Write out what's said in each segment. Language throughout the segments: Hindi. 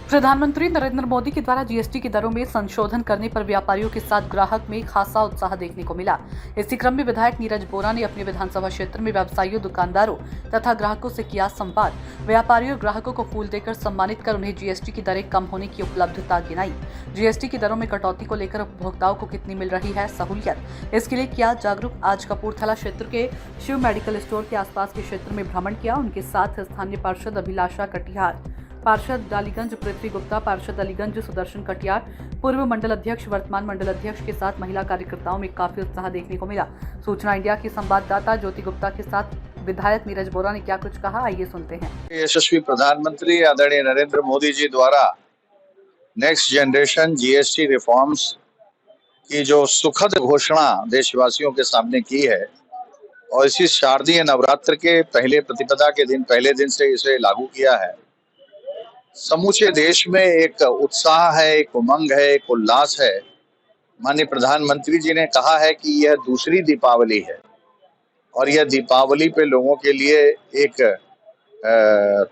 प्रधानमंत्री नरेंद्र मोदी के द्वारा जीएसटी की दरों में संशोधन करने पर व्यापारियों के साथ ग्राहक में खासा उत्साह देखने को मिला। इसी क्रम में विधायक नीरज बोरा ने अपने विधानसभा क्षेत्र में व्यवसायियों, दुकानदारों तथा ग्राहकों से किया संवाद। व्यापारियों और ग्राहकों को फूल देकर सम्मानित कर उन्हें जीएसटी की दरें कम होने की उपलब्धता गिनाई। जीएसटी की दरों में कटौती को लेकर उपभोक्ताओं को कितनी मिल रही है सहूलियत, इसके लिए किया जागरूक। आज कपूरथला क्षेत्र के शिव मेडिकल स्टोर के आसपास के क्षेत्र में भ्रमण किया। उनके साथ स्थानीय पार्षद अभिलाषा कटिहार, पार्षद डालीगंज पृथ्वी गुप्ता, पार्षद अलीगंज सुदर्शन कटियार, पूर्व मंडल अध्यक्ष, वर्तमान मंडल अध्यक्ष के साथ महिला कार्यकर्ताओं में काफी उत्साह देखने को मिला। सूचना इंडिया की संवाददाता ज्योति गुप्ता के साथ विधायक नीरज बोरा ने क्या कुछ कहा, आइए सुनते हैं। यशस्वी प्रधानमंत्री आदरणीय नरेंद्र मोदी जी द्वारा नेक्स्ट जनरेशन जीएसटी रिफॉर्म्स की जो सुखद घोषणा देशवासियों के सामने की है और इसी शारदीय नवरात्र के पहले प्रतिपदा के दिन, पहले दिन से इसे लागू किया है, समूचे देश में एक उत्साह है, एक उमंग है, एक उल्लास है। माननीय प्रधानमंत्री जी ने कहा है कि यह दूसरी दीपावली है और यह दीपावली पे लोगों के लिए एक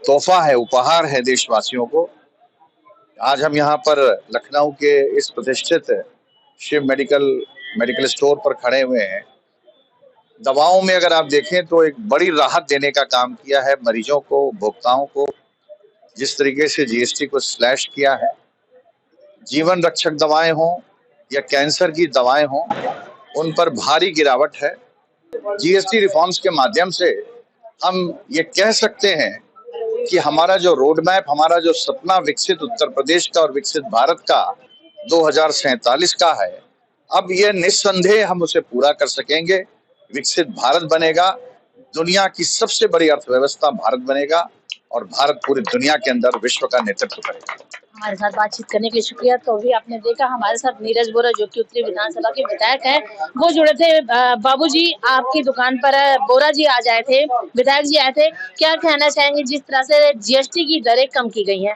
तोहफा है, उपहार है देशवासियों को। आज हम यहाँ पर लखनऊ के इस प्रतिष्ठित शिव मेडिकल स्टोर पर खड़े हुए हैं। दवाओं में अगर आप देखें तो एक बड़ी राहत देने का काम किया है मरीजों को, उपभोक्ताओं को। जिस तरीके से जीएसटी को स्लैश किया है, जीवन रक्षक दवाएं हों या कैंसर की दवाएं हों, उन पर भारी गिरावट है। जीएसटी रिफॉर्म्स के माध्यम से हम ये कह सकते हैं कि हमारा जो रोड मैप, हमारा जो सपना विकसित उत्तर प्रदेश का और विकसित भारत का 2047 का है, अब ये निस्संदेह हम उसे पूरा कर सकेंगे। विकसित भारत बनेगा, दुनिया की सबसे बड़ी अर्थव्यवस्था भारत बनेगा और भारत पूरी दुनिया के अंदर विश्व का नेतृत्व करेगा। हमारे साथ बातचीत करने के लिए शुक्रिया। तो अभी आपने देखा हमारे साथ नीरज बोरा जो कि उत्तरी विधानसभा के विधायक हैं, वो जुड़े थे। बाबूजी आपकी दुकान पर बोरा जी आ जाए थे, विधायक जी आए थे, क्या कहना चाहेंगे जिस तरह से जीएसटी की दरें कम की गई हैं?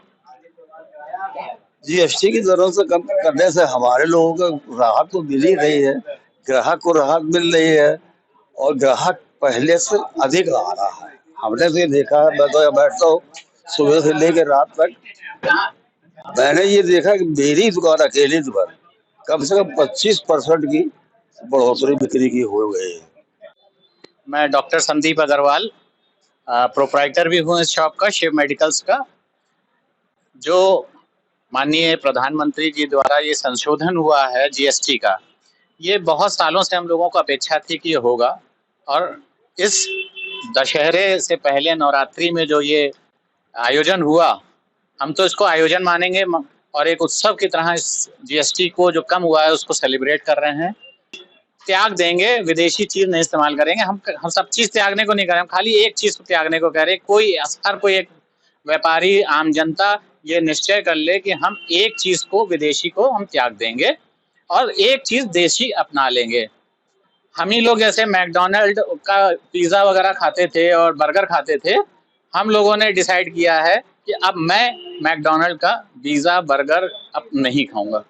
जीएसटी की दरों से कम करने से हमारे लोगों को राहत तो मिल ही रही है, ग्राहक को राहत मिल रही है और ग्राहक पहले से अधिक आ रहा है। हमने तो ये देखा है, मैं तो यहाँ बैठता हूँ सुबह से लेकर रात तक, मैंने ये देखा कि मेरी दुकान अकेली दुकान कम से कम 25% की बढ़ोतरी बिक्री की हो गई है। मैं डॉक्टर संदीप अग्रवाल प्रोप्राइटर भी हूँ इस शॉप का, शिव मेडिकल्स का। जो माननीय प्रधानमंत्री जी द्वारा ये संशोधन हुआ है जीएसटी का, ये बहुत सालों से हम लोगों को अपेक्षा थी कि ये होगा। और इस दशहरे से पहले नवरात्रि में जो ये आयोजन हुआ, हम तो इसको आयोजन मानेंगे और एक उत्सव की तरह इस जीएसटी को जो कम हुआ है उसको सेलिब्रेट कर रहे हैं। त्याग देंगे, विदेशी चीज नहीं इस्तेमाल करेंगे। हम सब चीज त्यागने को नहीं कह रहे, हम खाली एक चीज को त्यागने को कह रहे हैं। कोई एक व्यापारी, आम जनता ये निश्चय कर ले कि हम एक चीज को, विदेशी को हम त्याग देंगे और एक चीज देशी अपना लेंगे। हम ही लोग जैसे मैकडोनल्ड का पिज्जा वगैरह खाते थे और बर्गर खाते थे, हम लोगों ने डिसाइड किया है कि अब मैं मैकडोनल्ड का पिज्जा बर्गर अब नहीं खाऊंगा।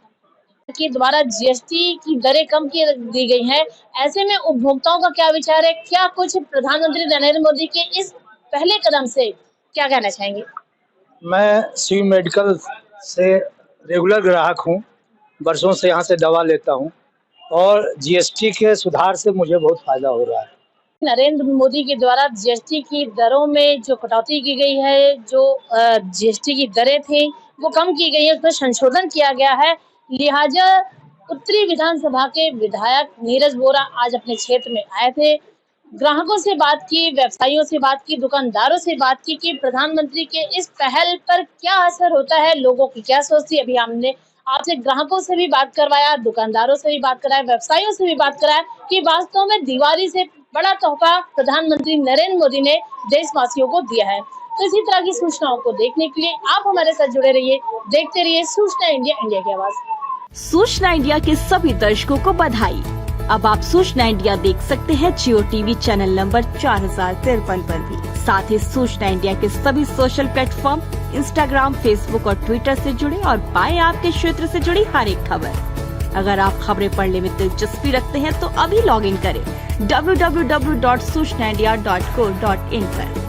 कि द्वारा जीएसटी की दरें कम की दी गई हैं, ऐसे में उपभोक्ताओं का क्या विचार है? क्या कुछ प्रधानमंत्री नरेंद्र मोदी के इस पहले कदम से क्या कहना चाहेंगे? मैं शिव मेडिकल से रेगुलर ग्राहक हूँ, वर्षों से यहाँ से दवा लेता हूँ और जीएसटी के सुधार से मुझे बहुत फायदा हो रहा है। नरेंद्र मोदी के द्वारा जीएसटी की दरों में जो कटौती की गई है, जो जीएसटी की दरें थी वो कम की गई है, उसमें संशोधन किया गया है। लिहाजा उत्तरी विधानसभा के विधायक नीरज बोरा आज अपने क्षेत्र में आए थे, ग्राहकों से बात की, व्यवसायियों से बात की, दुकानदारों से बात की कि प्रधानमंत्री के इस पहल पर क्या असर होता है, लोगों की क्या सोच थी। अभी हमने आपसे ग्राहकों से भी बात करवाया, दुकानदारों से भी बात कराया, व्यवसायियों से भी बात कराया कि वास्तव में दिवाली से बड़ा तोहफा प्रधानमंत्री नरेंद्र मोदी ने देशवासियों को दिया है। तो इसी तरह की सूचनाओं को देखने के लिए आप हमारे साथ जुड़े रहिए, देखते रहिए सूचना इंडिया, इंडिया की आवाज। सूचना इंडिया के सभी दर्शकों को बधाई। अब आप सूचना इंडिया देख सकते हैं जियो टीवी चैनल नंबर 4053 पर भी। साथ ही सूचना इंडिया के सभी सोशल प्लेटफॉर्म इंस्टाग्राम, फेसबुक और ट्विटर से जुड़े और पाएं आपके क्षेत्र से जुड़ी हर एक खबर। अगर आप खबरें पढ़ने में दिलचस्पी रखते हैं तो अभी लॉग इन करें www.सूचनाindia.co.in पर।